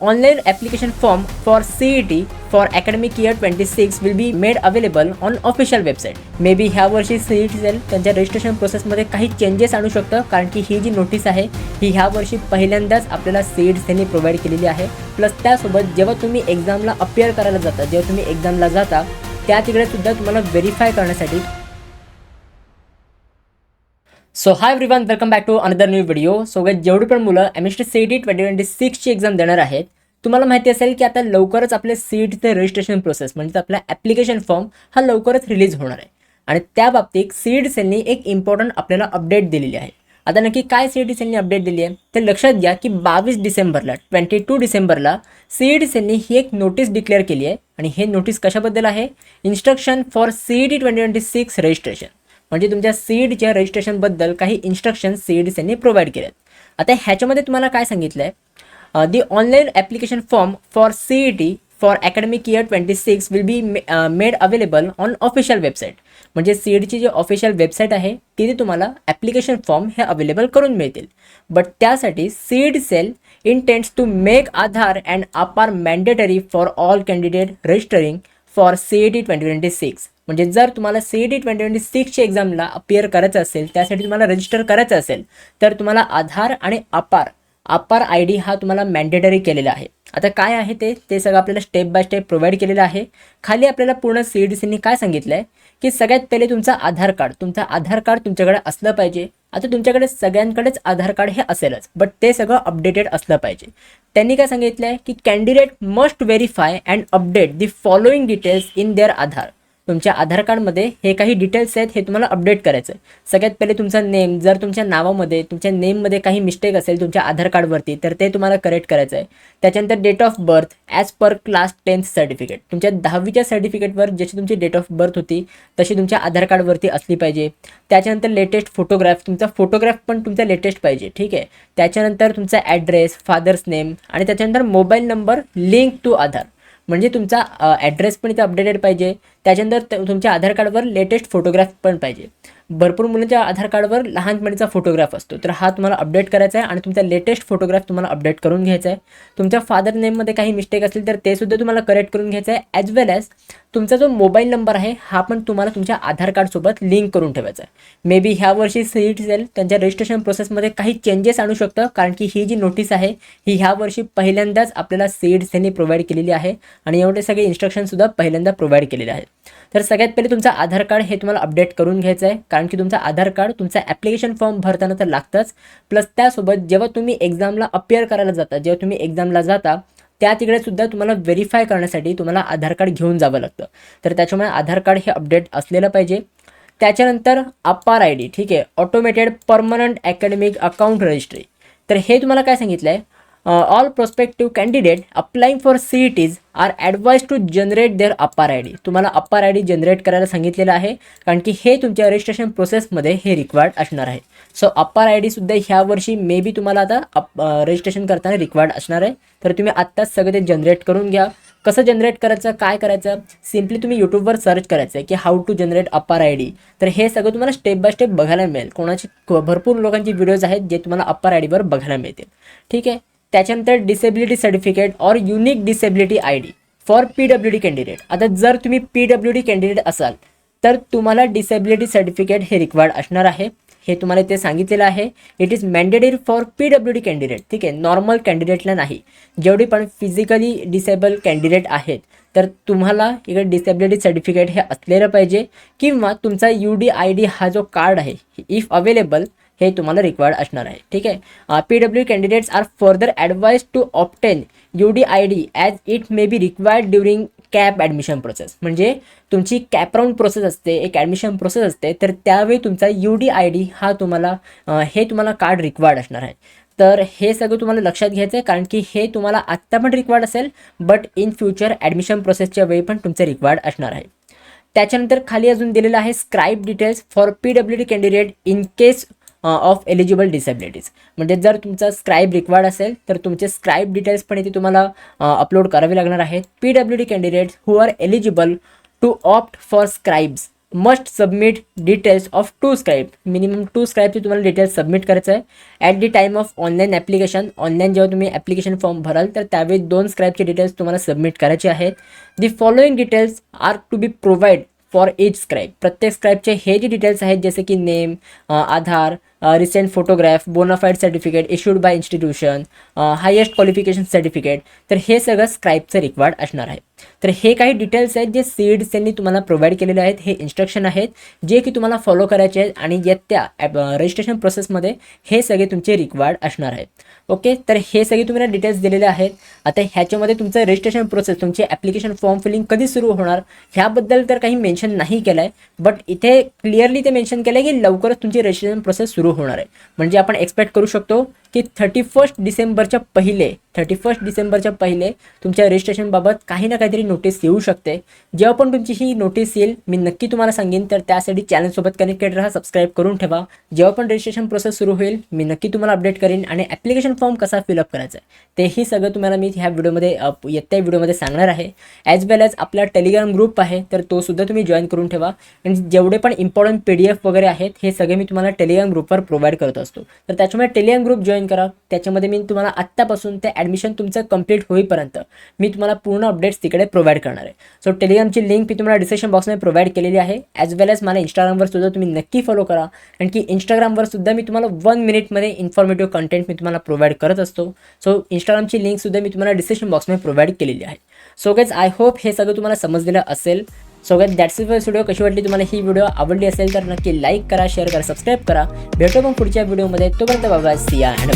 Online application form for CET for academic year 26 will be made available on official website. Maybe ह्या वर्षी CET sale त्यांच्या registration प्रोसेसमध्ये काही changes आणू शकतं, कारण की ही जी नोटीस आहे ही ह्या वर्षी पहिल्यांदाच आपल्याला CET सेलने प्रोव्हाइड केलेली आहे. प्लस त्यासोबत जेव्हा तुम्ही एक्झामला अपियर करायला जाता, जेव्हा तुम्ही एक्झामला जाता त्या तिकडे सुद्धा तुम्हाला व्हेरीफाय करण्यासाठी. So hi everyone, welcome back to another new video. So guys, जेवढी पण मुलं एमएसटी सीईटी 2026ची एक्झाम देणार आहेत, तुम्हाला माहिती असेल की आता लवकरच आपले सीईटीचे रजिस्ट्रेशन प्रोसेस म्हणजे आपला ॲप्लिकेशन फॉर्म हा लवकरच रिलीज होणार आहे. आणि त्या बाबतीत सीईटी सेलनी एक इम्पॉर्टंट आपल्याला अपडेट दिलेली आहे. आता नक्की काय सीईटी सेलनी अपडेट दिली आहे ते लक्षात घ्या की 22 डिसेंबरला सीईटी सेलनी ही एक नोटीस डिक्लेअर केली आहे. आणि हे नोटीस कशाबद्दल आहे? इन्स्ट्रक्शन फॉर सीईटी 2026 रजिस्ट्रेशन, म्हणजे तुमच्या सीईटीच्या रजिस्ट्रेशनबद्दल काही इन्स्ट्रक्शन सीईटी सेलने प्रोव्हाइड केलेत. आता ह्याच्यामध्ये तुम्हाला काय सांगितलं आहे? The online application form for CET for academic year 26 will be made available on official website. म्हणजे सीईटीची जी ऑफिशियल वेबसाईट आहे तिथे तुम्हाला ॲप्लिकेशन फॉर्म हे अवेलेबल करून मिळतील. बट त्यासाठी CET cell intends to make Aadhaar and APAAR mandatory for all candidate registering for CET 2026. म्हणजे जर तुम्हाला सीईटी 2026च्या एक्झामला अपियर करायचं असेल, त्यासाठी तुम्हाला रजिस्टर करायचं असेल, तर तुम्हाला आधार आणि अपार आय डी हा तुम्हाला मॅन्डेटरी केलेला आहे. आता काय आहे ते सगळं आपल्याला स्टेप बाय स्टेप प्रोव्हाइड केलेलं आहे. खाली आपल्याला पूर्ण सीईटी सेलनी काय सांगितलं आहे की सगळ्यात पहिले तुमचं आधार कार्ड तुमच्याकडे असलं पाहिजे. आता तुमच्याकडे सगळ्यांकडेच आधार कार्ड हे असेलच, बट ते सगळं अपडेटेड असलं पाहिजे. त्यांनी काय सांगितलं आहे की candidate must verify and update the following details in their Aadhaar. तुमच्या आधार कार्डमध्ये हे काही डिटेल्स आहेत हे तुम्हाला अपडेट करायचं आहे. सगळ्यात पहिले तुमचा नेम, जर तुमच्या नावामध्ये तुमच्या नेममध्ये काही मिस्टेक असेल तुमच्या आधार कार्डवरती तर ते तुम्हाला करेक्ट करायचं आहे. त्याच्यानंतर date of birth as per class 10th certificate, तुमच्या 10वीच्या सर्टिफिकेटवर जशी तुमची डेट ऑफ बर्थ होती तशी तुमच्या आधार कार्डवरती असली पाहिजे. त्याच्यानंतर लेटेस्ट फोटोग्राफ, तुमचा फोटोग्राफ पण तुमचा लेटेस्ट पाहिजे, ठीक आहे. त्याच्यानंतर तुमचा ॲड्रेस, फादर्स नेम आणि त्याच्यानंतर मोबाईल नंबर लिंक टू आधार, म्हणजे तुमचा ॲड्रेस पण इथे अपडेटेड पाहिजे. त्याच्यानंतर तुमच्या आधार कार्डवर लेटेस्ट फोटोग्राफ पण पाहिजे. भरपूर मुलांच्या आधार कार्डवर लहानपणीचा फोटोग्राफ असतो, तर हा तुम्हाला अपडेट करायचा आहे आणि तुमचा लेटेस्ट फोटोग्राफ तुम्हाला अपडेट करून घ्यायचा आहे. तुमच्या फादर नेममध्ये काही मिस्टेक असेल तर ते सुद्धा तुम्हाला करेक्ट करून घ्यायचं आहे. ॲज वेल ॲज तुमचा जो मोबाईल नंबर आहे हा पण तुम्हाला तुमच्या आधार कार्डसोबत लिंक करून ठेवायचा आहे. मे बी ह्या वर्षी सीईटी सेल त्यांच्या रजिस्ट्रेशन प्रोसेसमध्ये काही चेंजेस आणू शकतं, कारण की ही जी नोटीस आहे ही ह्या वर्षी पहिल्यांदाच आपल्याला सीईटी सेलने प्रोव्हाइड केलेली आहे आणि एवढे सगळे इन्स्ट्रक्शनसुद्धा पहिल्यांदा प्रोव्हाइड केलेले आहेत. तर सगळ्यात पहिले तुमचं आधार कार्ड हे तुम्हाला अपडेट करून घ्यायचं आहे, कारण की तुमचं आधार कार्ड तुमचा ॲप्लिकेशन फॉर्म भरताना तर लागतंच. प्लस त्यासोबत जेव्हा तुम्ही एक्झामला अपियर करायला जाता, जेव्हा तुम्ही एक्झामला जाता त्या तिकडे सुद्धा तुम्हाला व्हेरीफाय करण्यासाठी तुम्हाला आधार कार्ड घेऊन जावं लागतं. तर त्याच्यामुळे आधार कार्ड हे अपडेट असलेलं पाहिजे. त्याच्यानंतर अपार आय डी, ठीक आहे, automated permanent academic account registry. तर हे तुम्हाला काय सांगितलं आहे? All prospective candidate applying for CETs are advised to generate their APAAR I D. तुम्हाला अपार आय डी जनरेट करायला सांगितलेलं आहे, कारण की हे तुमच्या रजिस्ट्रेशन प्रोसेसमध्ये हे रिक्वायर्ड असणार आहे. सो अपार आय डीसुद्धा ह्या वर्षी मे बी तुम्हाला आता रजिस्ट्रेशन करताना रिक्वायर्ड असणार आहे. तर तुम्ही आत्ताच सगळं ते जनरेट करून घ्या. कसं जनरेट करायचं, काय करायचं? सिम्पली तुम्ही यूट्यूबवर सर्च करायचं आहे की हाऊ टू जनरेट अपार आय डी. तर हे सगळं तुम्हाला स्टेप बाय स्टेप बघायला मिळेल. भरपूर लोकांची व्हिडिओज आहेत जे तुम्हाला अपार आय डीवर बघायला मिळतील, ठीक आहे. त्याच्यानंतर disability certificate or unique disability I D for PWD candidate. आता जर तुम्ही PWD कॅन्डिडेट असाल तर तुम्हाला डिसेबिलिटी सर्टिफिकेट हे रिक्वायर्ड असणार आहे. हे तुम्हाला ते सांगितलेलं आहे. It is mandatory for PWD candidate, ठीक आहे, नॉर्मल कॅन्डिडेटला नाही. जेवढी पण फिजिकली डिसेबल कॅन्डिडेट आहेत तर तुम्हाला इकडे डिसेबिलिटी सर्टिफिकेट हे असलेलं पाहिजे, किंवा तुमचा UDID हा जो कार्ड आहे इफ अवेलेबल हे तुम्हाला रिक्वायर्ड असणार आहे, ठीक आहे. PWD candidates are further advise to obtain UDID as it may be required during CAP admission process. म्हणजे तुमची कॅप राऊंड प्रोसेस असते, एक ॲडमिशन प्रोसेस असते, तर त्यावेळी तुमचा UDID हा तुम्हाला हे तुम्हाला कार्ड रिक्वायर्ड असणार आहे. तर हे सगळं तुम्हाला लक्षात घ्यायचं आहे, कारण की हे तुम्हाला आत्ता पण रिक्वायर्ड असेल, बट इन फ्युचर ॲडमिशन प्रोसेसच्या वेळी पण तुमचं रिक्वायर्ड असणार आहे. त्याच्यानंतर खाली अजून दिलेलं आहे scribe details for PWD candidate in case of eligible disabilities. म्हणजे जर तुमचा स्क्राईब रिक्वायर्ड असेल तर तुमचे स्क्राईब डिटेल्स पण इथे तुम्हाला अपलोड करावे लागणार आहेत. PWD candidates who are eligible to opt for scribes must submit details of 2 scribe. Minimum 2 स्क्राईबचे तुम्हाला डिटेल्स सबमिट करायचं आहे. At the time of online application, online जेव्हा तुम्ही ॲप्लिकेशन फॉर्म भराल तर त्यावेळी 2 स्क्राईबचे डिटेल्स तुम्हाला सबमिट करायचे आहेत. The following details are to be provide for each scribe. प्रत्येक स्क्राईबचे हे जे डिटेल्स आहेत जसे की name, Aadhaar, recent photograph, bonafide certificate issued by institution, highest qualification certificate, तर हे सगळं स्क्राईबचं रिक्वायर्ड असणार आहे. तर हे काही डिटेल्स आहेत जे सीड्स त्यांनी तुम्हाला प्रोव्हाइड केलेले आहेत. हे इन्स्ट्रक्शन आहेत जे की तुम्हाला फॉलो करायचे आहेत आणि येत्या रजिस्ट्रेशन प्रोसेसमध्ये हे सगळे तुमचे रिक्वायर्ड असणार आहेत. ओके, तर हे सगळे तुम्हाला डिटेल्स दिलेले आहेत. आता ह्याच्यामध्ये तुमचं रजिस्ट्रेशन प्रोसेस, तुमचे ॲप्लिकेशन फॉर्म फिलिंग कधी सुरू होणार ह्याबद्दल तर काही मेन्शन नाही केलं आहे, बट इथे क्लिअरली ते मेन्शन केलं आहे की लवकरच तुमची रजिस्ट्रेशन प्रोसेस सुरू होणार आहे. म्हणजे आपण एक्सपेक्ट करू शकतो की 31 डिसेंबरच्या पहिले तुमच्या रजिस्ट्रेशनबाबत काही ना काहीतरी नोटीस येऊ शकते. जेव्हा पण तुमची ही नोटीस येईल मी नक्की तुम्हाला सांगेन. तर त्यासाठी चॅनलसोबत कनेक्टेड राहा, सबस्क्राईब करून ठेवा. जेव्हा पण रजिस्ट्रेशन प्रोसेस सुरू होईल मी नक्की तुम्हाला अपडेट करेन आणि ॲप्लिकेशन फॉर्म कसा फिलअप करायचा आहे तेही सगळं तुम्हाला मी ह्या व्हिडिओमध्ये येत्या व्हिडिओमध्ये सांगणार आहे. ॲज वेल ॲज आपला टेलिग्राम ग्रुप आहे तर तो सुद्धा तुम्ही जॉईन करून ठेवा. आणि जेवढे पण इम्पॉर्टंट PDF वगैरे आहेत हे सगळे मी तुम्हाला टेलिग्राम ग्रुपवर प्रोव्हाइड करत असतो. तर त्याच्यामुळे टेलिग्राम ग्रुप जॉईन करा. त्याच्यामध्ये मी तुम्हाला आत्तापासून ते ॲडमिशन तुमचं कंप्लीट होईपर्यंत मी तुम्हाला पूर्ण अपडेट्स तिकडे प्रोव्हाइड करणार आहे. सो टेलिग्रामची लिंक मी तुम्हाला डिस्क्रिप्शन बॉक्समध्ये प्रोव्हाइड केलेली आहे. ॲज वेल ॲज मला इंस्टाग्रामवर सुद्धा तुम्ही नक्की फॉलो करा, कारण की इंस्टाग्रामवर सुद्धा मी तुम्हाला 1 मिनिटमध्ये इन्फॉर्मेटिव्ह कंटेंट मी तुम्हाला प्रोव्हाइड करत असतो. सो इंस्टाग्रामची लिंक सुद्धा मी तुम्हाला डिस्क्रिप्शन बॉक्समध्ये प्रोव्हाइड केलेली आहे. सो गाइज आय होप हे सगळं तुम्हाला समजलेलं असेल. So guys that's it for video. कशी वाटली तुम्हाला ही व्हिडिओ? आवडली असेल तर नक्की लाईक करा, शेअर करा, सबस्क्राईब करा. भेटू मग पुढच्या व्हिडिओमध्ये. तोपर्यंत बाबा, सी या अँड